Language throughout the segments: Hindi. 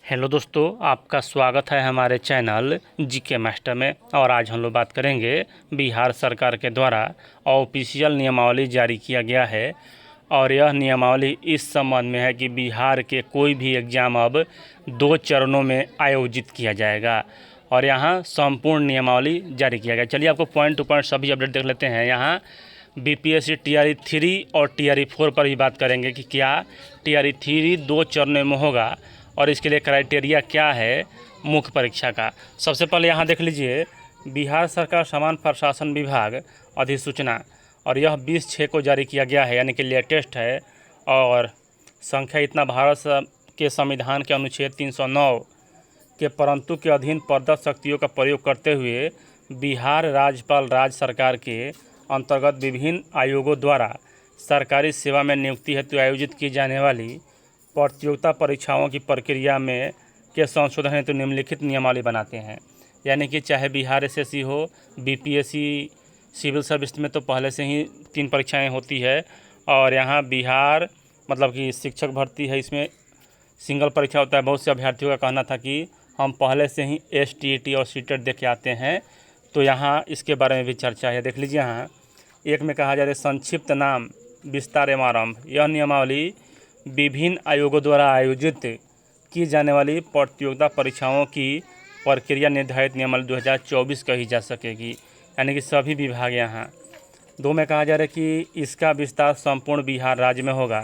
हेलो दोस्तों, आपका स्वागत है हमारे चैनल जीके मास्टर में। और आज हम लोग बात करेंगे बिहार सरकार के द्वारा ऑफिशियल नियमावली जारी किया गया है। और यह नियमावली इस संबंध में है कि बिहार के कोई भी एग्ज़ाम अब 2 चरणों में आयोजित किया जाएगा और यहाँ संपूर्ण नियमावली जारी किया गया। चलिए आपको पॉइंट टू पॉइंट सभी अपडेट देख लेते हैं। यहाँ बीपीएससी टीआरई 3 और टीआरई 4 पर भी बात करेंगे कि क्या टीआरई 3 2 चरणों में होगा और इसके लिए क्राइटेरिया क्या है मुख्य परीक्षा का। सबसे पहले यहाँ देख लीजिए, बिहार सरकार सामान्य प्रशासन विभाग अधिसूचना, और यह 20/6 को जारी किया गया है, यानी कि लेटेस्ट है। और संख्या इतना भारत के संविधान के अनुच्छेद 309 के परंतु के अधीन प्रदत्त शक्तियों का प्रयोग करते हुए बिहार राज्यपाल राज्य सरकार के अंतर्गत विभिन्न आयोगों द्वारा सरकारी सेवा में नियुक्ति हेतु आयोजित की जाने वाली प्रतियोगिता परीक्षाओं की प्रक्रिया में के संशोधन हेतु निम्नलिखित नियमावली बनाते हैं। यानी कि चाहे बिहार एसएससी हो, बीपीएससी, सिविल सर्विस में तो पहले से ही 3 परीक्षाएं होती है। और यहाँ बिहार मतलब कि शिक्षक भर्ती है, इसमें सिंगल परीक्षा होता है। बहुत से अभ्यर्थियों का कहना था कि हम पहले से ही एसटीईटी और सीटेट दे के आते हैं, तो यहाँ इसके बारे में भी चर्चा है। देख लीजिए, यहाँ एक में कहा जा रहा है संक्षिप्त नाम विस्तार एवं यह नियमावली विभिन्न आयोगों द्वारा आयोजित की जाने वाली प्रतियोगिता परीक्षाओं की प्रक्रिया निर्धारित नियमावली 2024 कही जा सकेगी। यानी कि सभी विभाग यहाँ। 2 में कहा जा रहा है कि इसका विस्तार संपूर्ण बिहार राज्य में होगा।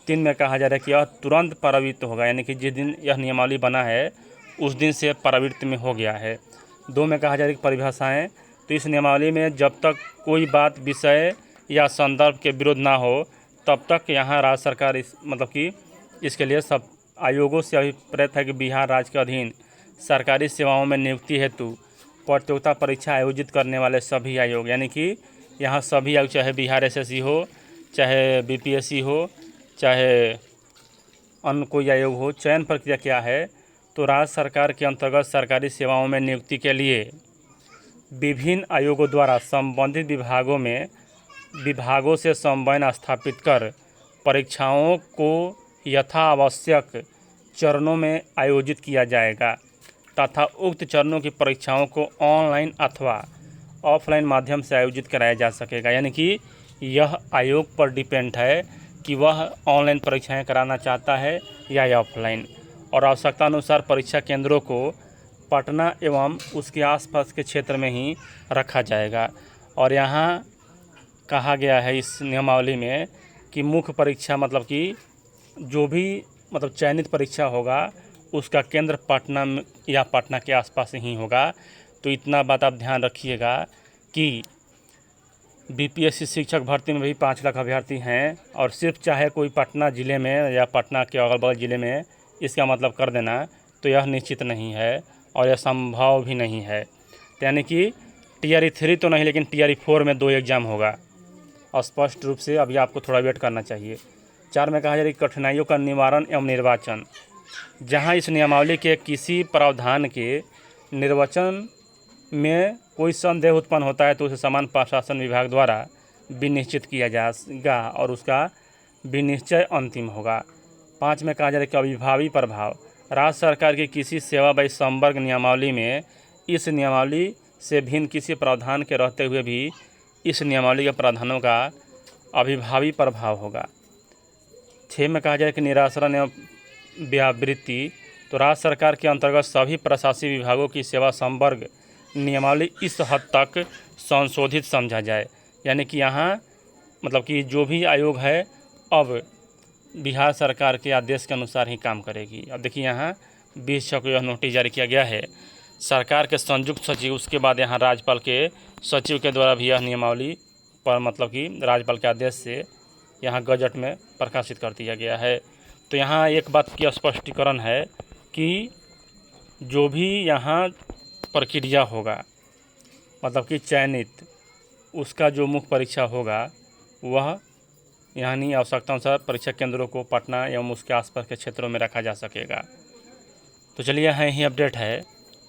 3 में कहा जा रहा है कि यह तुरंत प्रवृत्त होगा, यानी कि जिस दिन यह नियमावली बना है उस दिन से प्रवृत्ति में हो गया है। 2 में कहा जा रहा है कि परिभाषाएँ, तो इस नियमावली में जब तक कोई बात विषय या संदर्भ के विरुद्ध ना हो तब तक यहाँ राज्य सरकार मतलब कि इसके लिए सब आयोगों से अभिप्रेत है कि बिहार राज्य के अधीन सरकारी सेवाओं में नियुक्ति हेतु प्रतियोगिता परीक्षा आयोजित करने वाले सभी आयोग, यानी कि यहाँ सभी आयोग, चाहे बिहार एसएससी हो, चाहे बीपीएससी हो, चाहे अन्य कोई आयोग हो। चयन प्रक्रिया क्या है, तो राज्य सरकार के अंतर्गत सरकारी सेवाओं में नियुक्ति के लिए विभिन्न आयोगों द्वारा संबंधित विभागों से समन्वय स्थापित कर परीक्षाओं को यथावश्यक चरणों में आयोजित किया जाएगा तथा उक्त चरणों की परीक्षाओं को ऑनलाइन अथवा ऑफलाइन माध्यम से आयोजित कराया जा सकेगा। यानी कि यह आयोग पर डिपेंड है कि वह ऑनलाइन परीक्षाएं कराना चाहता है या ऑफलाइन। और आवश्यकता अनुसार परीक्षा केंद्रों को पटना एवं उसके आसपास के क्षेत्र में ही रखा जाएगा। और यहाँ कहा गया है इस नियमावली में कि मुख्य परीक्षा मतलब कि जो भी मतलब चयनित परीक्षा होगा उसका केंद्र पटना या पटना के आसपास ही होगा। तो इतना बात आप ध्यान रखिएगा कि बीपीएससी शिक्षक भर्ती में भी 5 लाख अभ्यर्थी हैं, और सिर्फ चाहे कोई पटना ज़िले में या पटना के अगल बगल ज़िले में इसका मतलब कर देना, तो यह निश्चित नहीं है और यह संभव भी नहीं है। यानी कि टीआरई 3 तो नहीं, लेकिन टीआरई 4 में 2 एग्ज़ाम होगा स्पष्ट रूप से। अभी आपको थोड़ा वेट करना चाहिए। 4 में कहा जा रहा है कि कठिनाइयों का निवारण एवं निर्वाचन, जहां इस नियमावली के किसी प्रावधान के निर्वाचन में कोई संदेह उत्पन्न होता है तो उसे सामान्य प्रशासन विभाग द्वारा विनिश्चित किया जाएगा और उसका विनिश्चय अंतिम होगा। 5 में कहा जा रहा है कि अविभावी प्रभाव, राज्य सरकार की किसी सेवा व संवर्ग नियमावली में इस नियमावली से भिन्न किसी प्रावधान के रहते हुए भी इस नियमावली के प्रावधानों का अविभावी प्रभाव होगा। 6 में कहा जाए कि निराश्रण एवं व्यावृत्ति, तो राज्य सरकार के अंतर्गत सभी प्रशासनिक विभागों की सेवा संवर्ग नियमावली इस हद तक संशोधित समझा जाए। यानी कि यहाँ मतलब कि जो भी आयोग है अब बिहार सरकार के आदेश के अनुसार ही काम करेगी। अब देखिए, यहाँ 20/6 को यह नोटिस जारी किया गया है सरकार के संयुक्त सचिव, उसके बाद यहाँ राज्यपाल के सचिव के द्वारा भी यह नियमावली पर मतलब कि राज्यपाल के आदेश से यहाँ गजट में प्रकाशित कर दिया गया है। तो यहाँ एक बात की स्पष्टीकरण है कि जो भी यहाँ प्रक्रिया होगा मतलब कि चयनित, उसका जो मुख्य परीक्षा होगा वह यानी आवश्यकता अनुसार परीक्षा केंद्रों को पटना एवं उसके आसपास के क्षेत्रों में रखा जा सकेगा। तो चलिए, यहाँ यही अपडेट है।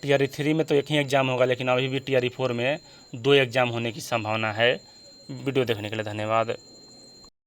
टीआरई 3 में तो एक ही एग्ज़ाम होगा, लेकिन अभी भी टीआरई 4 में 2 एग्ज़ाम होने की संभावना है। वीडियो देखने के लिए धन्यवाद।